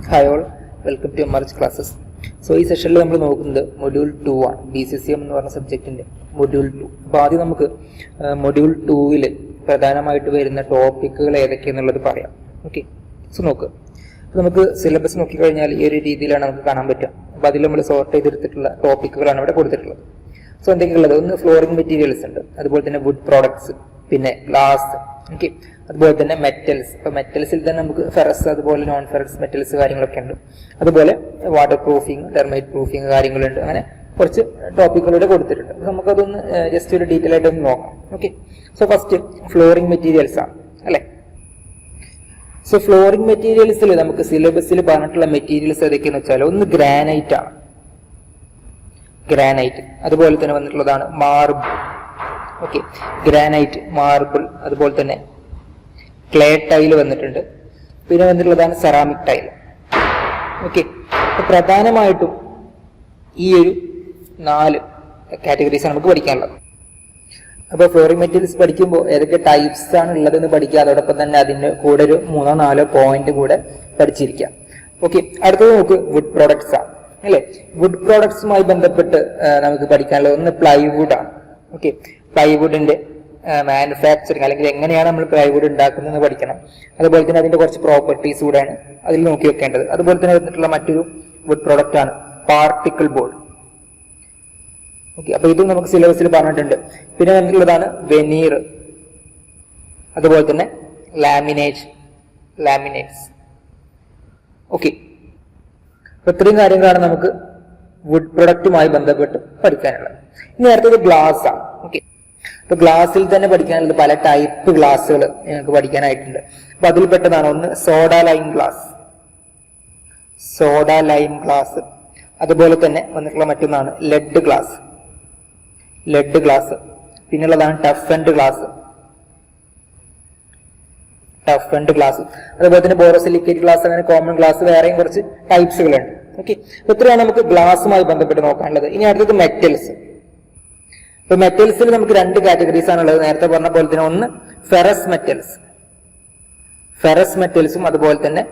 Hi all, welcome to Emerge classes. So ഈ സെഷനിൽ നമ്മൾ നോക്കുന്നത് മൊഡ്യൂൾ 2 ആണ്. BCCM എന്ന് പറഞ്ഞ സബ്ജക്റ്റിന്റെ മൊഡ്യൂൾ 2. അപ്പോൾ ആദ്യം നമുക്ക് മൊഡ്യൂൾ 2-ൽ പ്രധാനമായിട്ട് വരുന്ന ടോപ്പിക്കുകൾ ഏതൊക്കെയാണെന്നുള്ളത് പറയാം. ഓക്കെ, സോ നോക്ക്. അപ്പോൾ നമുക്ക് സിലബസ് നോക്കിക്കഴിഞ്ഞാൽ ഈ ഒരു രീതിയിലാണ് നമുക്ക് കാണാൻ പറ്റുക. അപ്പോൾ അതിൽ നമ്മൾ സോർട്ട് ചെയ്തെടുത്തിട്ടുള്ള ടോപ്പിക്കുകളാണ് ഇവിടെ കൊടുത്തിട്ടുള്ളത്. സോ എന്തൊക്കെയുള്ളത്? ഒന്ന് ഫ്ലോറിംഗ് മെറ്റീരിയൽസ് ഉണ്ട്, അതുപോലെ തന്നെ വുഡ് പ്രോഡക്ട്സ്, പിന്നെ ഗ്ലാസ്, ഓക്കെ, അതുപോലെ തന്നെ മെറ്റൽസ്. ഇപ്പോൾ മെറ്റൽസിൽ തന്നെ നമുക്ക് ഫെറസ്, അതുപോലെ നോൺ ഫെറസ് മെറ്റൽസ് കാര്യങ്ങളൊക്കെ ഉണ്ട്. അതുപോലെ വാട്ടർ പ്രൂഫിങ്, ടെർമൈറ്റ് പ്രൂഫിങ് കാര്യങ്ങളുണ്ട്. അങ്ങനെ കുറച്ച് ടോപ്പിക്കുകളുടെ കൊടുത്തിട്ടുണ്ട്. നമുക്കതൊന്ന് ജസ്റ്റ് ഒരു ഡീറ്റെയിൽ ആയിട്ട് ഒന്ന് നോക്കാം. Okay, so first flooring materials ആണ് അല്ലേ. സോ ഫ്ലോറിംഗ് മെറ്റീരിയൽസിൽ നമുക്ക് സിലബസിൽ പറഞ്ഞിട്ടുള്ള മെറ്റീരിയൽസ് ഏതൊക്കെയെന്ന് വെച്ചാൽ ഒന്ന് ഗ്രാനൈറ്റ് ആണ്, ഗ്രാനൈറ്റ്. അതുപോലെ തന്നെ വന്നിട്ടുള്ളതാണ് മാർബിൾ. ഓക്കെ, ഗ്രാനൈറ്റ്, മാർബിൾ, അതുപോലെ തന്നെ ക്ലേ ടൈൽ വന്നിട്ടുണ്ട്. പിന്നെ വന്നിട്ടുള്ളതാണ് സെറാമിക് ടൈൽ. ഓക്കെ, അപ്പൊ പ്രധാനമായിട്ടും ഈ ഒരു 4 കാറ്റഗറീസ് നമുക്ക് പഠിക്കാനുള്ളത്. അപ്പോൾ ഫ്ലോറിംഗ് മെറ്റീരിയൽസ് പഠിക്കുമ്പോൾ ഏതൊക്കെ ടൈപ്സ് ആണ് ഉള്ളതെന്ന് പഠിക്കുക. അതോടൊപ്പം തന്നെ അതിന്റെ കൂടെ ഒരു 3-4 പോയിന്റ് കൂടെ പഠിച്ചിരിക്കാം. ഓക്കെ, അടുത്തത് നമുക്ക് വുഡ് പ്രോഡക്ട്സ് ആണ് അല്ലെ. വുഡ് പ്രോഡക്ട്സുമായി ബന്ധപ്പെട്ട് നമുക്ക് പഠിക്കാനുള്ളത് ഒന്ന് പ്ലൈവുഡ് ആണ്. ഓക്കെ, പ്ലൈവുഡിന്റെ മാനുഫാക്ചറിങ് അല്ലെങ്കിൽ എങ്ങനെയാണ് നമ്മൾ പ്ലൈവുഡ് ഉണ്ടാക്കുന്നതെന്ന് പഠിക്കണം. അതുപോലെ തന്നെ അതിന്റെ കുറച്ച് പ്രോപ്പർട്ടീസ് കൂടെയാണ് അതിൽ നോക്കി വെക്കേണ്ടത്. അതുപോലെ തന്നെ വന്നിട്ടുള്ള മറ്റൊരു വുഡ് പ്രോഡക്റ്റ് ആണ് പാർട്ടിക്കിൾ ബോർഡ്. ഓക്കെ, അപ്പൊ ഇതും നമുക്ക് സിലബസിൽ പറഞ്ഞിട്ടുണ്ട്. പിന്നെ വന്നിട്ടുള്ളതാണ് വെനീർ, അതുപോലെ തന്നെ ലാമിനേറ്റ്സ്. ഓക്കെ, അപ്പൊ ഇത്രയും കാര്യങ്ങളാണ് നമുക്ക് വുഡ് പ്രൊഡക്റ്റുമായി ബന്ധപ്പെട്ട് പഠിക്കാനുള്ളത്. ഇനി അടുത്തത് ഗ്ലാസ് ആണ്. ഓക്കെ, അപ്പൊ ഗ്ലാസ്സിൽ തന്നെ പഠിക്കാനുള്ളത് പല ടൈപ്പ് ഗ്ലാസ്സുകൾ നിങ്ങൾക്ക് പഠിക്കാനായിട്ടുണ്ട്. അപ്പൊ അതിൽപ്പെട്ടതാണ് ഒന്ന് സോഡ ലൈം ഗ്ലാസ്. അതുപോലെ തന്നെ വന്നിട്ടുള്ള മറ്റൊന്നാണ് ലെഡ് ഗ്ലാസ്. പിന്നുള്ളതാണ് ടഫ് ആൻഡ് ഗ്ലാസ്. അതുപോലെ തന്നെ ബോറോസിലിക്കേറ്റ് ഗ്ലാസ്, അങ്ങനെ കോമൺ ഗ്ലാസ്, വേറെയും കുറച്ച് ടൈപ്സുകളുണ്ട്. ഓക്കെ, ഇത്രയാണ് നമുക്ക് ഗ്ലാസുമായി ബന്ധപ്പെട്ട് നോക്കാനുള്ളത്. ഇനി അടുത്തത് മെറ്റൽസ്. ഇപ്പൊ മെറ്റൽസിൽ നമുക്ക് 2 കാറ്റഗറീസ് ആണുള്ളത്. നേരത്തെ പറഞ്ഞ പോലെ തന്നെ ഒന്ന് ഫെറസ് മെറ്റൽസും അതുപോലെ തന്നെ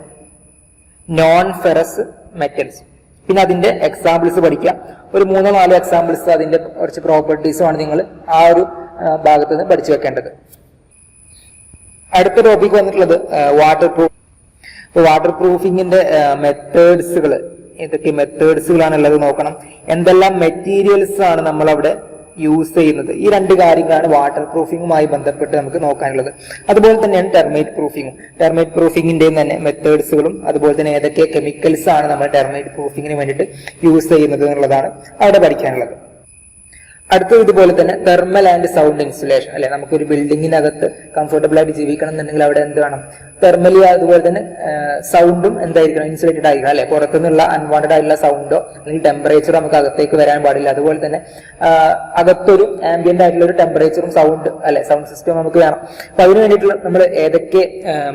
നോൺ ഫെറസ് മെറ്റൽസും. പിന്നെ അതിന്റെ എക്സാമ്പിൾസ് പഠിക്കാം. ഒരു 3-4 എക്സാമ്പിൾസ്, അതിന്റെ കുറച്ച് പ്രോപ്പർട്ടീസും ആണ് നിങ്ങൾ ആ ഒരു ഭാഗത്ത് നിന്ന് പഠിച്ചു വെക്കേണ്ടത്. അടുത്ത ടോപ്പിക് വന്നിട്ടുള്ളത് വാട്ടർ പ്രൂഫിങ്ങിന്റെ മെത്തേഡ്സുകൾ. ഏതൊക്കെ മെത്തേഡ്സുകളാണുള്ളത് നോക്കണം. എന്തെല്ലാം മെറ്റീരിയൽസ് ആണ് നമ്മൾ അവിടെ യൂസ് ചെയ്യുന്നത്. ഈ 2 കാര്യങ്ങളാണ് വാട്ടർ പ്രൂഫിങ്ങുമായി ബന്ധപ്പെട്ട് നമുക്ക് നോക്കാനുള്ളത്. അതുപോലെ തന്നെയാണ് ടെർമൈറ്റ് പ്രൂഫിങ്ങിന്റെയും തന്നെ മെത്തേഡ്സുകളും, അതുപോലെ തന്നെ ഏതൊക്കെ കെമിക്കൽസ് ആണ് നമ്മൾ ടെർമൈറ്റ് പ്രൂഫിങ്ങിന് വേണ്ടിയിട്ട് യൂസ് ചെയ്യുന്നത് എന്നുള്ളതാണ് അവിടെ പഠിക്കാനുള്ളത്. അടുത്തത് ഇതുപോലെ തന്നെ തെർമൽ ആൻഡ് സൗണ്ട് ഇൻസുലേഷൻ അല്ലെ. നമുക്കൊരു ബിൽഡിങ്ങിനകത്ത് കംഫർട്ടബിൾ ആയിട്ട് ജീവിക്കണം എന്നുണ്ടെങ്കിൽ അവിടെ എന്ത് വേണം? തെർമലി, അതുപോലെ തന്നെ സൗണ്ടും എന്തായിരിക്കണം? ഇൻസുലേറ്റഡ് ആയിരിക്കണം അല്ലെ. പുറത്തുനിന്നുള്ള അൺവാണ്ടഡ് ആയിട്ടുള്ള സൗണ്ടോ അല്ലെങ്കിൽ ടെമ്പറേച്ചറോ നമുക്ക് അകത്തേക്ക് വരാൻ പാടില്ല. അതുപോലെ തന്നെ അകത്തൊരു ആംബിയന്റ് ആയിട്ടുള്ള ഒരു ടെമ്പറേച്ചറും സൗണ്ട് സിസ്റ്റം നമുക്ക് വേണം. അപ്പൊ അതിന് വേണ്ടിയിട്ടുള്ള നമ്മൾ ഏതൊക്കെ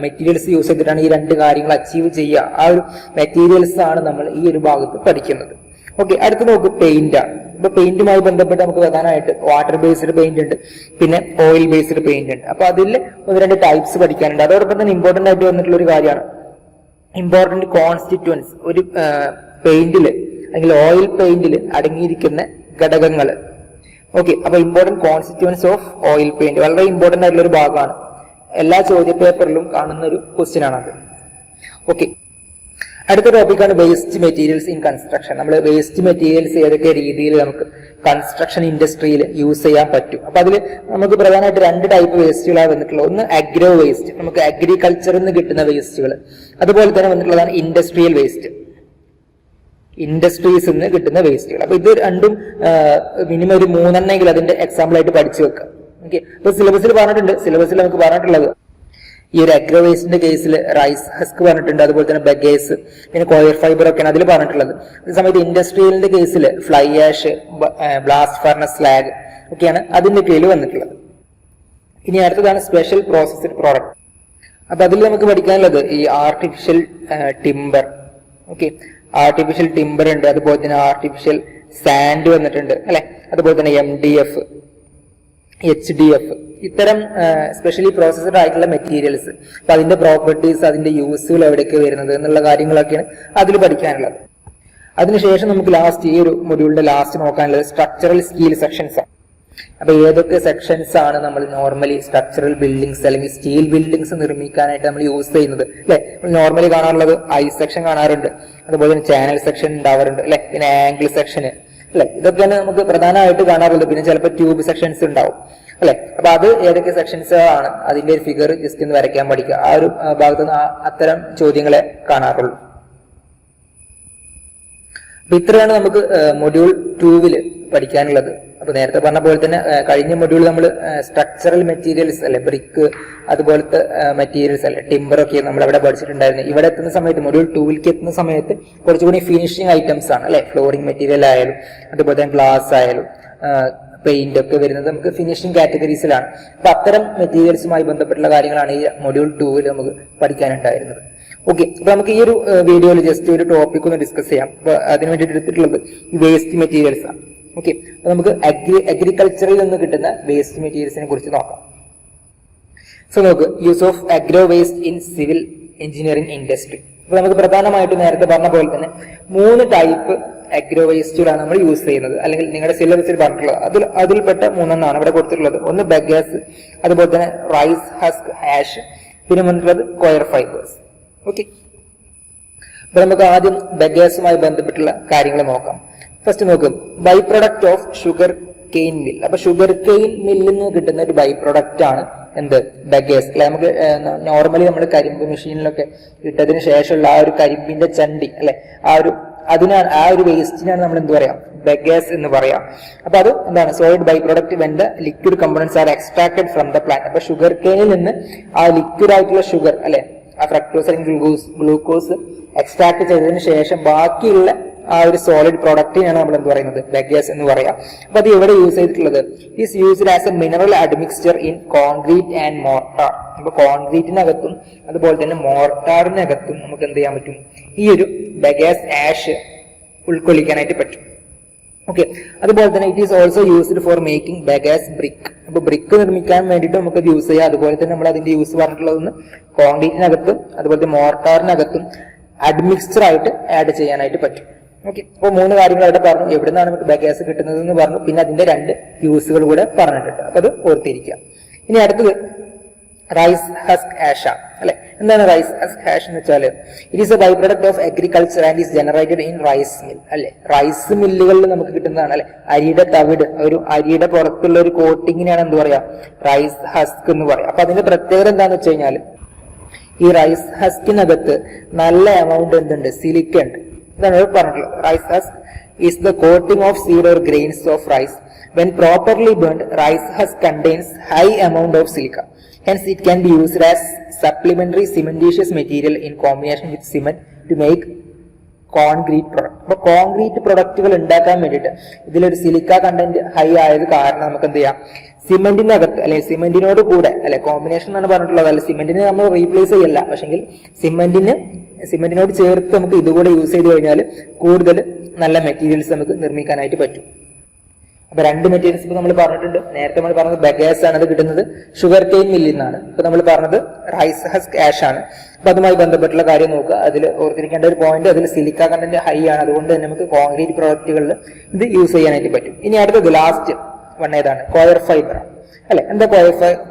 മെറ്റീരിയൽസ് യൂസ് ചെയ്തിട്ടാണ് ഈ 2 കാര്യങ്ങൾ അച്ചീവ് ചെയ്യുക, ആ ഒരു മെറ്റീരിയൽസ് ആണ് നമ്മൾ ഈ ഒരു ഭാഗത്ത് പഠിക്കുന്നത്. ഓക്കെ, അടുത്ത് നോക്ക് പെയിന്റ് ആണ്. ഇപ്പൊ പെയിന്റുമായി ബന്ധപ്പെട്ട് നമുക്ക് പ്രധാനമായിട്ട് വാട്ടർ ബേസ്ഡ് പെയിന്റ് ഉണ്ട്, പിന്നെ ഓയിൽ ബേസ്ഡ് പെയിന്റ് ഉണ്ട്. അപ്പൊ അതിൽ 1-2 ടൈപ്സ് പഠിക്കാനുണ്ട്. അതോടൊപ്പം തന്നെ ഇമ്പോർട്ടന്റ് ആയിട്ട് വന്നിട്ടുള്ള ഒരു കാര്യമാണ് ഇമ്പോർട്ടന്റ് കോൺസ്റ്റിറ്റ്യുവൻസ്. ഒരു പെയിന്റില് അല്ലെങ്കിൽ ഓയിൽ പെയിന്റിൽ അടങ്ങിയിരിക്കുന്ന ഘടകങ്ങൾ. ഓക്കെ, അപ്പൊ important constituents of oil paint വളരെ ഇമ്പോർട്ടന്റ് ആയിട്ടുള്ള ഒരു ഭാഗമാണ്. എല്ലാ ചോദ്യ പേപ്പറിലും കാണുന്ന ഒരു ക്വസ്റ്റ്യൻ ആണത്. ഓക്കെ, അടുത്ത ടോപ്പിക്കാണ് വേസ്റ്റ് മെറ്റീരിയൽസ് ഇൻ കൺസ്ട്രക്ഷൻ. നമ്മൾ വേസ്റ്റ് മെറ്റീരിയൽസ് ഏതൊക്കെ രീതിയിൽ നമുക്ക് കൺസ്ട്രക്ഷൻ ഇൻഡസ്ട്രിയിൽ യൂസ് ചെയ്യാൻ പറ്റും. അപ്പൊ അതിൽ നമുക്ക് പ്രധാനമായിട്ട് 2 ടൈപ്പ് വേസ്റ്റുകളാണ് വന്നിട്ടുള്ളത്. ഒന്ന് അഗ്രോ വേസ്റ്റ്, നമുക്ക് അഗ്രികൾച്ചറിൽ നിന്ന് കിട്ടുന്ന വേസ്റ്റുകൾ. അതുപോലെ തന്നെ വന്നിട്ടുള്ളതാണ് ഇൻഡസ്ട്രിയൽ വേസ്റ്റ്, ഇൻഡസ്ട്രീസിൽ നിന്ന് കിട്ടുന്ന വേസ്റ്റുകൾ. അപ്പൊ ഇത് രണ്ടും മിനിമം ഒരു 3 അതിന്റെ എക്സാമ്പിൾ ആയിട്ട് പഠിച്ചു വെക്കാം. ഓക്കെ, അപ്പൊ സിലബസിൽ നമുക്ക് പറഞ്ഞിട്ടുള്ളത് ഈ ഒരു അഗ്രോ വേസ്റ്റിന്റെ കേസിൽ റൈസ് ഹസ്ക് പറഞ്ഞിട്ടുണ്ട്, അതുപോലെ തന്നെ ബഗേസ്, പിന്നെ കോയർ ഫൈബർ ഒക്കെയാണ് അതിൽ പറഞ്ഞിട്ടുള്ളത്. അതേ സമയത്ത് ഇൻഡസ്ട്രിയലിന്റെ കേസിൽ fly ash, blast furnace slag ഒക്കെയാണ് അതിന്റെ കീഴിൽ വന്നിട്ടുള്ളത്. ഇനി അടുത്തതാണ് സ്പെഷ്യൽ പ്രോസസ്ഡ് പ്രോഡക്റ്റ്. അപ്പൊ അതിൽ നമുക്ക് പഠിക്കാനുള്ളത് ഈ artificial timber. Okay, artificial timber ഉണ്ട്, അതുപോലെ തന്നെ ആർട്ടിഫിഷ്യൽ സാൻഡ് വന്നിട്ടുണ്ട് അല്ലെ. അതുപോലെ തന്നെ MDF, HDF ഇത്തരം സ്പെഷ്യലി പ്രോസസ്ഡ് ആയിട്ടുള്ള മെറ്റീരിയൽസ്, അപ്പൊ അതിന്റെ പ്രോപ്പർട്ടീസ്, അതിന്റെ യൂസുകൾ എവിടെയൊക്കെ വരുന്നത് എന്നുള്ള കാര്യങ്ങളൊക്കെയാണ് അതിൽ പഠിക്കാനുള്ളത്. അതിനുശേഷം നമുക്ക് ലാസ്റ്റ് ഈ ഒരു മൊഡ്യൂളിന്റെ ലാസ്റ്റ് നോക്കാനുള്ളത് സ്ട്രക്ചറൽ സ്റ്റീൽ സെക്ഷൻസ് ആണ്. അപ്പൊ ഏതൊക്കെ സെക്ഷൻസ് ആണ് നമ്മൾ നോർമലി സ്ട്രക്ചറൽ ബിൽഡിങ്സ് അല്ലെങ്കിൽ സ്റ്റീൽ ബിൽഡിങ്സ് നിർമ്മിക്കാനായിട്ട് നമ്മൾ യൂസ് ചെയ്യുന്നത് അല്ലെ? നോർമലി കാണാറുള്ളത് ഐ സെക്ഷൻ കാണാറുണ്ട്, അതുപോലെ തന്നെ ചാനൽ സെക്ഷൻ ഉണ്ടാവാറുണ്ട് അല്ലെ, പിന്നെ ആംഗിൾ സെക്ഷൻ അല്ലെ, ഇതൊക്കെയാണ് നമുക്ക് പ്രധാനമായിട്ട് കാണാറുള്ളത്. പിന്നെ ചിലപ്പോൾ ട്യൂബ് സെക്ഷൻസ് ഉണ്ടാവും അല്ലെ. അപ്പൊ അത് ഏതൊക്കെ സെക്ഷൻസ് ആണ് അതിന്റെ ഒരു ഫിഗർ ജസ്റ്റ് ഒന്ന് വരയ്ക്കാൻ പഠിക്കുക. ആ ഒരു ഭാഗത്ത് നിന്ന് അത്തരം ചോദ്യങ്ങളെ കാണാറുള്ളൂ. അപ്പൊ ഇത്രയാണ് നമുക്ക് മൊഡ്യൂൾ 2 പഠിക്കാനുള്ളത്. അപ്പൊ നേരത്തെ പറഞ്ഞ പോലെ തന്നെ കഴിഞ്ഞ മൊഡ്യൂൾ നമ്മൾ സ്ട്രക്ചറൽ മെറ്റീരിയൽസ് അല്ലെ, ബ്രിക്ക് അതുപോലത്തെ മെറ്റീരിയൽസ് അല്ലെ, ടിമ്പർ ഒക്കെ നമ്മൾ അവിടെ പഠിച്ചിട്ടുണ്ടായിരുന്നു. ഇവിടെ എത്തുന്ന സമയത്ത് മൊഡ്യൂൾ 2 എത്തുന്ന സമയത്ത് കുറച്ചുകൂടി ഫിനിഷിംഗ് ഐറ്റംസ് ആണ് അല്ലെ, ഫ്ലോറിംഗ് മെറ്റീരിയൽ ആയാലും അതുപോലെ തന്നെ ഗ്ലാസ് ആയാലും പെയിന്റ് ഒക്കെ വരുന്നത് നമുക്ക് ഫിനിഷിംഗ് കാറ്റഗറീസിലാണ്. അപ്പൊ അത്തരം മെറ്റീരിയൽസുമായി ബന്ധപ്പെട്ടുള്ള കാര്യങ്ങളാണ് ഈ മൊഡ്യൂൾ 2 നമുക്ക് പഠിക്കാനുണ്ടായിരുന്നത്. ഓക്കെ, അപ്പൊ നമുക്ക് ഈ ഒരു വീഡിയോയിൽ ജസ്റ്റ് ഒരു ടോപ്പിക് ഒന്ന് ഡിസ്കസ് ചെയ്യാം. അപ്പൊ അതിന് വേണ്ടിയിട്ട് എടുത്തിട്ടുള്ളത് വേസ്റ്റ് മെറ്റീരിയൽസ് ആണ്. ഓക്കെ, അപ്പൊ നമുക്ക് അഗ്രികൾച്ചറിൽ നിന്ന് കിട്ടുന്ന വേസ്റ്റ് മെറ്റീരിയൽസിനെ കുറിച്ച് നോക്കാം. സോ നോക്ക്, use of agro waste in civil engineering industry. അപ്പൊ നമുക്ക് പ്രധാനമായിട്ട് നേരത്തെ പറഞ്ഞ പോലെ തന്നെ 3 ടൈപ്പ് അഗ്രോ വേസ്റ്റുകളാണ് നമ്മൾ യൂസ് ചെയ്യുന്നത്, അല്ലെങ്കിൽ നിങ്ങളുടെ സിലബസിൽ പറഞ്ഞിട്ടുള്ളത് അതിൽപ്പെട്ട 3 ഇവിടെ കൊടുത്തിട്ടുള്ളത്. ഒന്ന് ബഗാസ്, അതുപോലെ തന്നെ റൈസ് ഹസ്ക് ഹാഷ്, പിന്നെ വന്നിട്ടുള്ളത് കോയർ ഫൈബേഴ്സ്. ഓക്കെ, അപ്പൊ നമുക്ക് ആദ്യം ബഗാസുമായി ബന്ധപ്പെട്ടുള്ള കാര്യങ്ങൾ നോക്കാം. ഫസ്റ്റ് നോക്കും, by product of sugar cane mill. അപ്പൊ ഷുഗർ കെയിൻ മില്ലിൽ നിന്ന് കിട്ടുന്ന ഒരു ബൈ പ്രൊഡക്റ്റ് ആണ് എന്ത്, ബഗാസ് അല്ലെ. നമുക്ക് നോർമലി നമ്മൾ കരിമ്പ് മെഷീനിലൊക്കെ ഇട്ടതിന് ശേഷമുള്ള ആ ഒരു കരിമ്പിന്റെ ചണ്ടി അല്ലെ, ആ ഒരു വേസ്റ്റിനാണ് നമ്മൾ എന്ത് പറയാം, ബഗാസ് എന്ന് പറയാം. അപ്പൊ അത് എന്താണ്, solid by product when the liquid components are extracted from the plant. അപ്പൊ ഷുഗർ കെയിനിൽ നിന്ന് ആ ലിക്വിഡ് ആയിട്ടുള്ള ഷുഗർ അല്ലെ, ആ ഫ്രക്ടോസ് അല്ലെങ്കിൽ ഗ്ലൂക്കോസ് എക്സ്ട്രാക്ട് ചെയ്തതിനു ശേഷം ബാക്കിയുള്ള ആ ഒരു സോളിഡ് പ്രോഡക്റ്റിനാണ് നമ്മൾ എന്ത് പറയുന്നത്, ബഗാസ് എന്ന് പറയാം. അപ്പൊ അത് എവിടെ യൂസ് ചെയ്തിട്ടുള്ളത്, is used as A mineral admixture in concrete and mortar. അപ്പൊ കോൺക്രീറ്റിനകത്തും അതുപോലെ തന്നെ മോർട്ടാറിനകത്തും നമുക്ക് എന്ത് ചെയ്യാൻ പറ്റും, ഈ ഒരു ബഗാസ് ആഷ് ഉൾക്കൊള്ളിക്കാനായിട്ട് പറ്റും. ഓക്കെ, അതുപോലെ തന്നെ it is also used for making bagasse brick. അപ്പൊ ബ്രിക്ക് നിർമ്മിക്കാൻ വേണ്ടിയിട്ട് നമുക്ക് യൂസ് ചെയ്യാം. അതുപോലെ തന്നെ നമ്മൾ അതിന്റെ യൂസ് പറഞ്ഞിട്ടുള്ളതെന്ന് കോൺക്രീറ്റിനകത്തും അതുപോലെ തന്നെ മോർട്ടാറിനകത്തും അഡ്മിക്സ്ചർ ആയിട്ട് ആഡ് ചെയ്യാനായിട്ട് പറ്റും. ഓക്കെ, അപ്പോൾ 3 കാര്യങ്ങൾ അവിടെ പറഞ്ഞു. എവിടെ നിന്നാണ് നമുക്ക് ബഗാസ് കിട്ടുന്നത് എന്ന് പറഞ്ഞു, പിന്നെ അതിന്റെ 2 യൂസുകൾ കൂടെ പറഞ്ഞിട്ടുണ്ട്. അപ്പൊ അത് ഓർത്തിരിക്കുക. ഇനി അടുത്തത് റൈസ് ഹസ്ക് ആഷ് അല്ലെ. എന്താണ് റൈസ് ഹസ്ക് ആഷ് എന്ന് വെച്ചാൽ, it is a by product of agriculture and is generated in rice mill അല്ലെ. റൈസ് മില്ലുകളിൽ നമുക്ക് കിട്ടുന്നതാണ് അല്ലെ. അരിയുടെ തവിട്, ഒരു അരിയുടെ പുറത്തുള്ള ഒരു കോട്ടിങ്ങിനാണ് എന്ത് പറയാ, റൈസ് ഹസ്ക് എന്ന് പറയാം. അപ്പൊ അതിന്റെ പ്രത്യേകത എന്താണെന്ന് വെച്ച് കഴിഞ്ഞാൽ, ഈ റൈസ് ഹസ്കിനകത്ത് നല്ല എമൗണ്ട് എന്തുണ്ട്, സിലിക്ക ഉണ്ട്. ഇതാണ് പറഞ്ഞിട്ടുള്ളത്. Rice husk is the coating of seed or grains of rice. When properly burned, rice husk contains high amount of silica. Hence, it can be used as supplementary cementitious material in combination with cement to make concrete product. അപ്പൊ concrete പ്രൊഡക്റ്റുകൾ ഉണ്ടാക്കാൻ വേണ്ടിയിട്ട് ഇതിലൊരു silica content high ആയത് കാരണം നമുക്ക് എന്ത് ചെയ്യാം, സിമെന്റിനകത്ത് അല്ലെ, സിമെന്റിനോട് കൂടെ അല്ലെ, കോമ്പിനേഷൻ എന്നാണ് പറഞ്ഞിട്ടുള്ളത്. അല്ലെ, സിമെന്റിനെ നമ്മൾ റീപ്ലേസ് ചെയ്യല്ല, പക്ഷെങ്കിൽ സിമെന്റിനോട് ചേർത്ത് നമുക്ക് ഇതുകൂടെ യൂസ് ചെയ്ത് കഴിഞ്ഞാൽ കൂടുതൽ നല്ല മെറ്റീരിയൽസ് നമുക്ക് നിർമ്മിക്കാനായിട്ട് പറ്റും. അപ്പൊ 2 മെറ്റീരിയൽസ് ഇപ്പൊ നമ്മൾ പറഞ്ഞിട്ടുണ്ട്. നേരത്തെ നമ്മൾ പറഞ്ഞത് ബഗാസ് ആണ് അത് കിട്ടുന്നത് ഷുഗർ കെയിൻ മില്ലിൽ നിന്നാണ്. ഇപ്പൊ നമ്മൾ പറഞ്ഞത് റൈസ് ഹസ്ക് ആഷ് ആണ്. അപ്പൊ അതുമായി ബന്ധപ്പെട്ടുള്ള കാര്യം നോക്കുക. അതിൽ ഓർത്തിരിക്കേണ്ട ഒരു പോയിന്റ്, അതിൽ സിലിക്ക കണ്ടന്റ് ഹൈ ആണ്. അതുകൊണ്ട് തന്നെ നമുക്ക് കോൺക്രീറ്റ് പ്രോഡക്റ്റുകളിൽ ഇത് യൂസ് ചെയ്യാനായിട്ട് പറ്റും. ഇനി അടുത്തത് ലാസ്റ്റ് വൺ ഏതാണ്, കോയർ ഫൈബർ അല്ലെ. എന്താ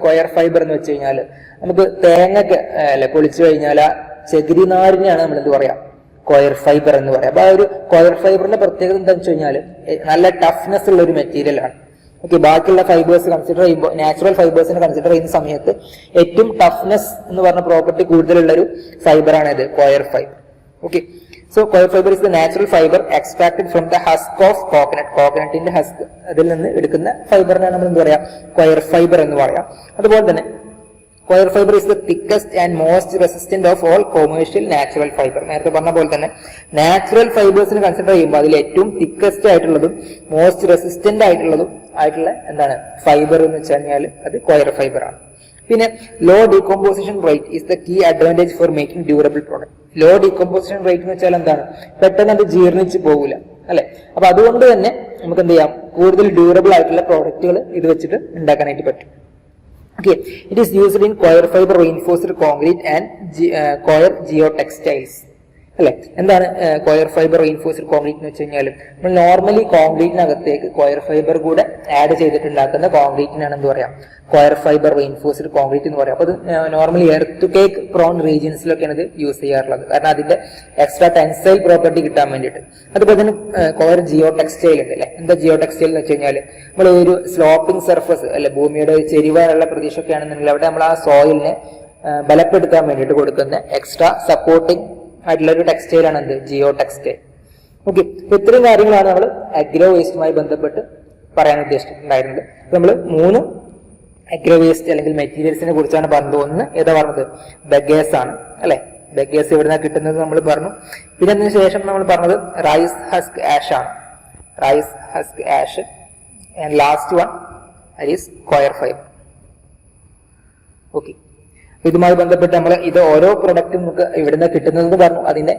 കോയർ ഫൈബർ എന്ന് വെച്ച് കഴിഞ്ഞാൽ, നമുക്ക് തേങ്ങൊക്കെ അല്ലെ പൊളിച്ചു കഴിഞ്ഞാൽ ആ ചകിരി നാരിനെയാണ് നമ്മൾ എന്ത് പറയാം, കോയർ ഫൈബർ എന്ന് പറയാം. അപ്പൊ ആ ഒരു കോയർ ഫൈബറിന്റെ പ്രത്യേകത എന്താണെന്ന് വെച്ച് കഴിഞ്ഞാൽ, നല്ല ടഫ്നെസ് ഉള്ള ഒരു മെറ്റീരിയൽ ആണ്. ഓക്കെ, ബാക്കിയുള്ള ഫൈബേഴ്സ് കൺസിഡർ ചെയ്യുമ്പോൾ, നാച്ചുറൽ ഫൈബേഴ്സിനെ കൺസിഡർ ചെയ്യുന്ന സമയത്ത് ഏറ്റവും ടഫ്നെസ് എന്ന് പറഞ്ഞ പ്രോപ്പർട്ടി കൂടുതലുള്ള ഒരു ഫൈബറാണ് ഇത്, coir fibre. Okay, so coir fibre is the natural fibre extracted from the husk of coconut. കോക്കനട്ടിന്റെ ഹസ്ക്, അതിൽ നിന്ന് എടുക്കുന്ന ഫൈബറിനാണ് നമ്മൾ എന്ത് പറയാം, കോയർ ഫൈബർ എന്ന് പറയാം. അതുപോലെ തന്നെ coir fibre is the thickest and most resistant of all commercial natural fibre. നേരത്തെ പറഞ്ഞ പോലെ തന്നെ നാച്ചുറൽ ഫൈബേഴ്സിന് കൺസിഡർ ചെയ്യുമ്പോൾ അതിൽ ഏറ്റവും തിക്കസ്റ്റ് ആയിട്ടുള്ളതും മോസ്റ്റ് റെസിസ്റ്റന്റ് ആയിട്ടുള്ള എന്താണ് ഫൈബർ എന്ന് വെച്ച് കഴിഞ്ഞാൽ അത് കോയർ ഫൈബർ ആണ്. പിന്നെ low decomposition rate is the key advantage for making durable product. Low decomposition rate എന്ന് വെച്ചാൽ എന്താണ്, പെട്ടെന്ന് അത് ജീർണിച്ച് പോകില്ല അല്ലെ. അപ്പൊ അതുകൊണ്ട് തന്നെ നമുക്ക് എന്ത് ചെയ്യാം, കൂടുതൽ ഡ്യൂറബിൾ ആയിട്ടുള്ള പ്രോഡക്റ്റുകൾ ഇത് വെച്ചിട്ട് ഉണ്ടാക്കാനായിട്ട് പറ്റും. Okay, it is used in coir fiber reinforced concrete and coir geotextiles. അല്ലെ, എന്താണ് കോയർ ഫൈബർ റീഇൻഫോഴ്സ്ഡ് കോൺക്രീറ്റ് എന്ന് വെച്ച് കഴിഞ്ഞാൽ നമ്മൾ നോർമലി കോൺക്രീറ്റിനകത്തേക്ക് കോയർ ഫൈബർ കൂടെ ആഡ് ചെയ്തിട്ടുണ്ടാക്കുന്ന കോൺക്രീറ്റിനാണ് എന്ത് പറയാം, കോയർ ഫൈബർ റീഇൻഫോഴ്സ്ഡ് കോൺക്രീറ്റ് എന്ന് പറയാം. അപ്പോൾ അത് നോർമലി എർത്ത് കേക്ക് പ്രോൺ റീജിയൻസിലൊക്കെയാണ് ഇത് യൂസ് ചെയ്യാറുള്ളത്, കാരണം അതിന്റെ എക്സ്ട്രാ ടെൻസൈൽ പ്രോപ്പർട്ടി കിട്ടാൻ വേണ്ടിയിട്ട്. അതുപോലെ തന്നെ കോയർ ജിയോ ടെക്സ്റ്റൈൽ ഉണ്ട് അല്ലെ. എന്താ ജിയോ ടെക്സ്റ്റൈൽ എന്ന് വെച്ച് കഴിഞ്ഞാൽ നമ്മൾ ഒരു സ്ലോപ്പിംഗ് സർഫസ് അല്ലെ, ഭൂമിയുടെ ചെരിവാനുള്ള പ്രദേശമൊക്കെ ആണെന്നുണ്ടെങ്കിൽ അവിടെ നമ്മൾ ആ സോയിലിനെ ബലപ്പെടുത്താൻ വേണ്ടിയിട്ട് കൊടുക്കുന്ന എക്സ്ട്രാ സപ്പോർട്ടിംഗ് ആയിട്ടുള്ള ഒരു ടെക്സ്റ്റൈൽ ആണ് എന്ത്, ജിയോ ടെക്സ്റ്റൈൽ. ഓക്കെ, ഇത്രയും കാര്യങ്ങളാണ് നമ്മൾ അഗ്രോ വേസ്റ്റുമായി ബന്ധപ്പെട്ട് പറയാൻ ഉദ്ദേശിച്ചിട്ടുണ്ടായിരുന്നത്. നമ്മൾ 3 അഗ്രോ വേസ്റ്റ് അല്ലെങ്കിൽ മെറ്റീരിയൽസിനെ കുറിച്ചാണ് പറഞ്ഞത്. ഒന്ന് ഏതാ പറഞ്ഞത്, ബഗേഴ്സ് ആണ് അല്ലെ. ബഗേഴ്സ് എവിടുന്ന കിട്ടുന്നത് നമ്മൾ പറഞ്ഞു. പിന്നെ അതിന് ശേഷം നമ്മൾ പറഞ്ഞത് റൈസ് ഹസ്ക് ആഷ് ആണ്, rice husk ash. And last one is coir fibre. Okay, ഇതുമായി ബന്ധപ്പെട്ട് നമ്മൾ ഇത് ഓരോ പ്രൊഡക്റ്റും നമുക്ക് എവിടുന്ന് കിട്ടുന്നതെന്ന് പറഞ്ഞു, അതിന്റെ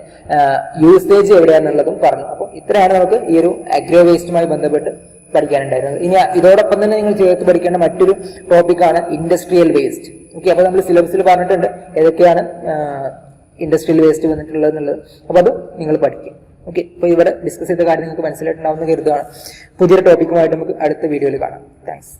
യൂസേജ് എവിടെയാണെന്നുള്ളതും പറഞ്ഞു. അപ്പോൾ ഇത്രയാണ് നമുക്ക് ഈ ഒരു അഗ്രോ വേസ്റ്റുമായി ബന്ധപ്പെട്ട് പഠിക്കാനുണ്ടായിരുന്നത്. ഇനി ഇതോടൊപ്പം തന്നെ നിങ്ങൾ ചേർത്ത് പഠിക്കേണ്ട മറ്റൊരു ടോപ്പിക്കാണ് ഇൻഡസ്ട്രിയൽ വേസ്റ്റ്. ഓക്കെ, അപ്പോൾ നമ്മൾ സിലബസിൽ പറഞ്ഞിട്ടുണ്ട് ഏതൊക്കെയാണ് ഇൻഡസ്ട്രിയൽ വേസ്റ്റ് വന്നിട്ടുള്ളത് എന്നുള്ളത്. അപ്പോൾ അത് നിങ്ങൾ പഠിക്കും. ഓക്കെ, അപ്പോൾ ഇവിടെ ഡിസ്കസ് ചെയ്ത കാര്യം നിങ്ങൾക്ക് മനസ്സിലായിട്ടുണ്ടാവുന്ന കരുതുകയാണ്. പുതിയൊരു ടോപ്പിക്കുമായിട്ട് നമുക്ക് അടുത്ത വീഡിയോയിൽ കാണാം. താങ്ക്സ്.